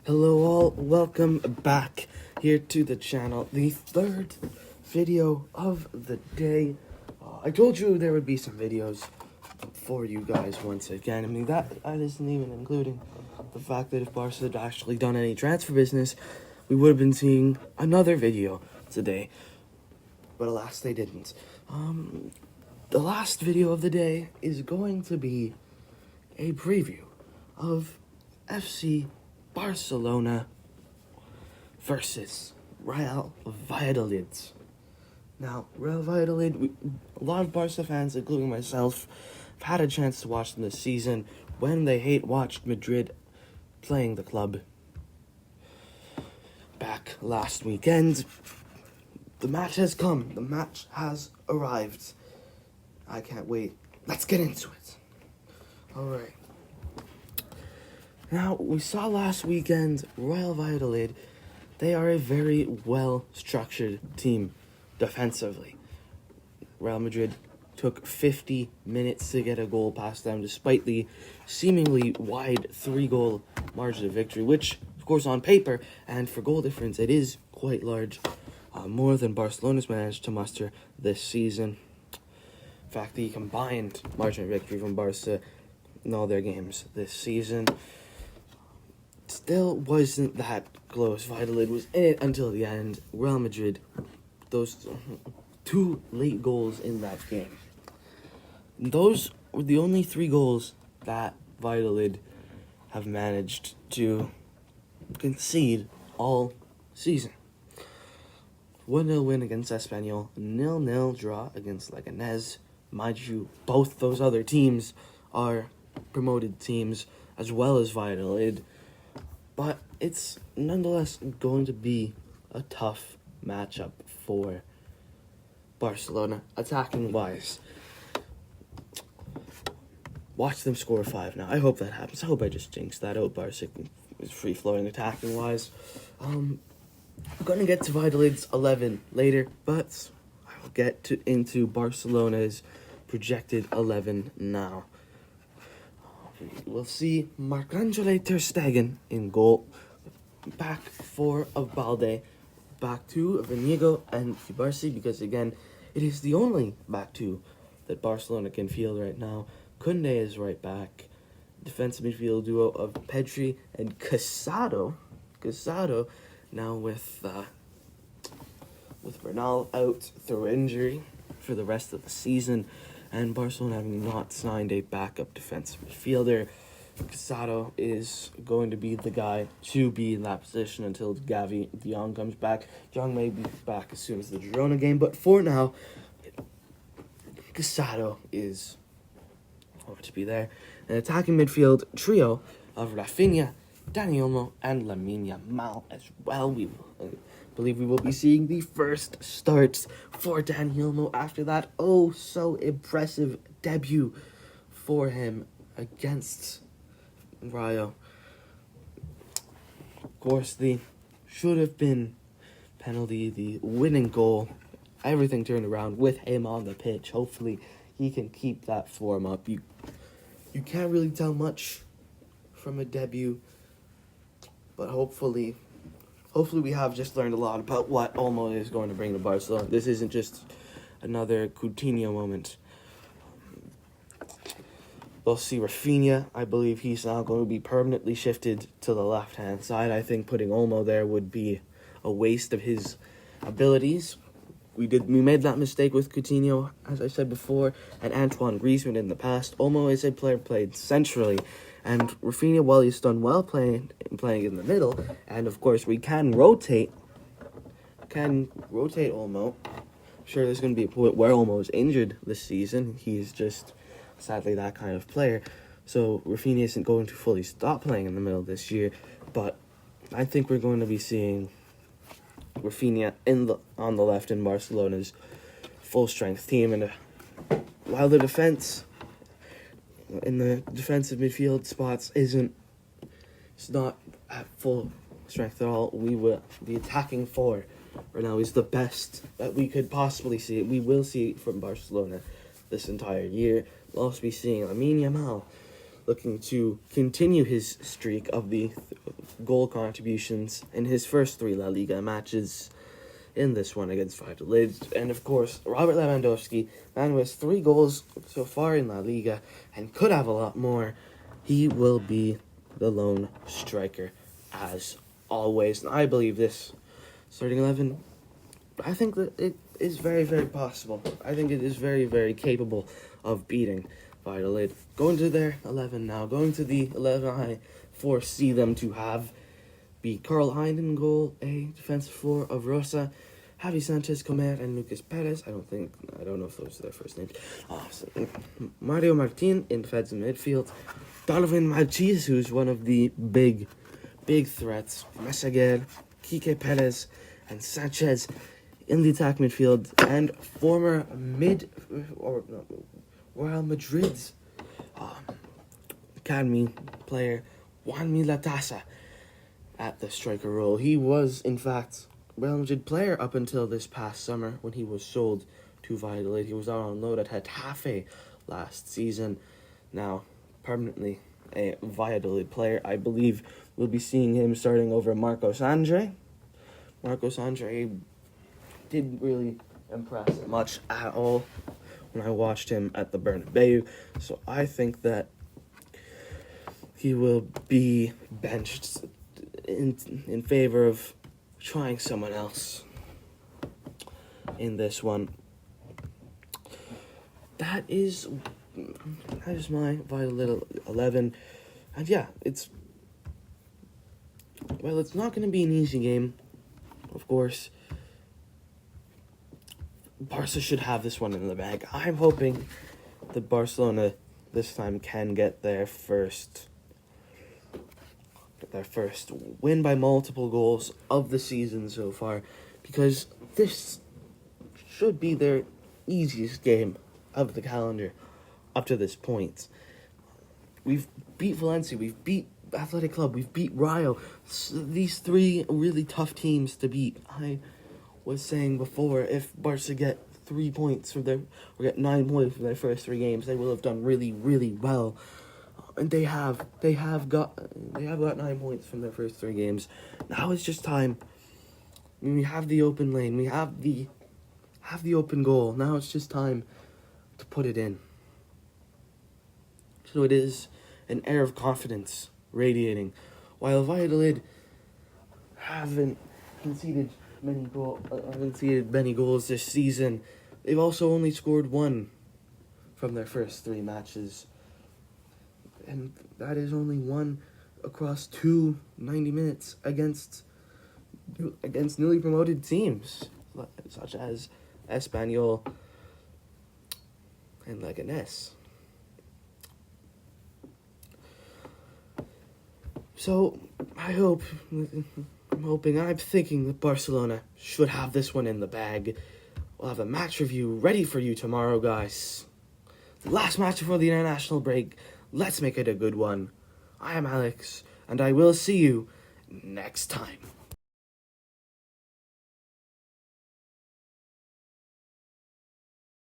Hello all, welcome back here to the channel, the third video of the day. I told you there would be some videos for you guys once again. I mean, that isn't even including the fact that if Barca had actually done any transfer business, we would have been seeing another video today. But alas, they didn't. The last video of the day is going to be a preview of FC Barcelona versus Real Valladolid. Now, Real Valladolid, a lot of Barca fans, including myself, have had a chance to watch them this season when they watched Madrid playing the club back last weekend. The match has come. The match has arrived. I can't wait. Let's get into it. Alright. Now, we saw last weekend, Real Valladolid, they are a very well-structured team defensively. Real Madrid took 50 minutes to get a goal past them, despite the seemingly wide 3-goal margin of victory, which, of course, on paper, and for goal difference, it is quite large, more than Barcelona's managed to muster this season. In fact, the combined margin of victory from Barca in all their games this season still wasn't that close. Valladolid was in it until the end. Real Madrid, those two late goals in that game. Those were the only 3 goals that Valladolid have managed to concede all season. 1-0 win against Espanyol, 0-0 draw against Leganés. Mind you, both those other teams are promoted teams as well as Valladolid. But it's nonetheless going to be a tough matchup for Barcelona, attacking-wise. Watch them score 5 now. I hope that happens. I hope I just jinxed that out. Barca is free-flowing attacking-wise. I'm going to get to Valladolid's 11 later, but I will get into Barcelona's projected 11 now. We'll see Marc-Andre ter Stegen in goal. Back 4 of Balde. Back 2 of Inigo and Kibarsi, because again, it is the only back 2 that Barcelona can field right now. Koundé is right back. Defensive midfield duo of Pedri and Casado. Casado now with Bernal out through injury for the rest of the season, and Barcelona having not signed a backup defensive midfielder. Casado is going to be the guy to be in that position until Gavi de Jong comes back. De Jong may be back as soon as the Girona game, but for now, Casado is going to be there. An attacking midfield trio of Rafinha, Dani Olmo, and Lamine Yamal as well. We believe we will be seeing the first starts for Dani Olmo after that so impressive debut for him against Rayo. Of course, the should have been penalty, the winning goal, everything turned around with him on the pitch. Hopefully he can keep that form up. You can't really tell much from a debut, but hopefully we have just learned a lot about what Olmo is going to bring to Barcelona. This isn't just another Coutinho moment. We'll see Rafinha. I believe he's now going to be permanently shifted to the left-hand side. I think putting Olmo there would be a waste of his abilities. We made that mistake with Coutinho, as I said before, and Antoine Griezmann in the past. Olmo is a player played centrally, and Rafinha, while he's done well playing in the middle, and of course we can rotate Olmo. I'm sure there's going to be a point where Olmo is injured this season. He's just sadly that kind of player. So Rafinha isn't going to fully stop playing in the middle this year, but I think we're going to be seeing Rafinha on the left in Barcelona's full-strength team. And while the defense in the defensive midfield spots it's not at full strength at all, the attacking 4 right now is the best that we could possibly see. We will see it from Barcelona this entire year. We'll also be seeing Lamine Yamal looking to continue his streak of the goal contributions in his first 3 La Liga matches in this one against Valladolid. And of course, Robert Lewandowski, man who has 3 goals so far in La Liga and could have a lot more. He will be the lone striker as always. And I believe this starting 11, I think that it is very, very possible. I think it is very, very capable of beating Valladolid. Going to their 11 now. Going to the 11 I foresee them to have be Carl Hein in goal, a defensive 4 of Rosa, Javi Sanchez, Comer, and Lucas Perez. I don't know if those are their first names. Mario Martin in defensive midfield. Donovan Malchis, who's one of the big threats. Mesaguer, Kike Perez, and Sanchez in the attack midfield. And former Real Madrid's academy player, Juanmi Latasa, at the striker role. He was, in fact, Real Madrid player up until this past summer when he was sold to Valladolid. He was out on loan at Getafe last season. Now, permanently a Valladolid player. I believe we'll be seeing him starting over Marcos Andre. Marcos Andre didn't really impress much at all when I watched him at the Bernabeu. So I think that he will be benched in favor of trying someone else in this one. That is my Valladolid 11. And yeah, it's not going to be an easy game, of course. Barca should have this one in the bag. I'm hoping that Barcelona this time can get their first win by multiple goals of the season so far, because this should be their easiest game of the calendar up to this point. We've beat Valencia, we've beat Athletic Club, we've beat Rayo. These 3 really tough teams to beat. I was saying before, if Barca get 3 points or get 9 points from their first 3 games, they will have done really, really well. And they have got 9 points from their first 3 games. Now it's just time. We have the open lane, we have the open goal. Now it's just time to put it in. So it is an air of confidence radiating. While Valladolid haven't conceded many goals this season, they've also only scored 1 from their first 3 matches. And that is only 1 across 2 90 minutes against newly promoted teams, such as Espanyol and Leganés. So, I'm thinking that Barcelona should have this one in the bag. We'll have a match review ready for you tomorrow, guys. The last match before the international break. Let's make it a good one. I am Alex, and I will see you next time.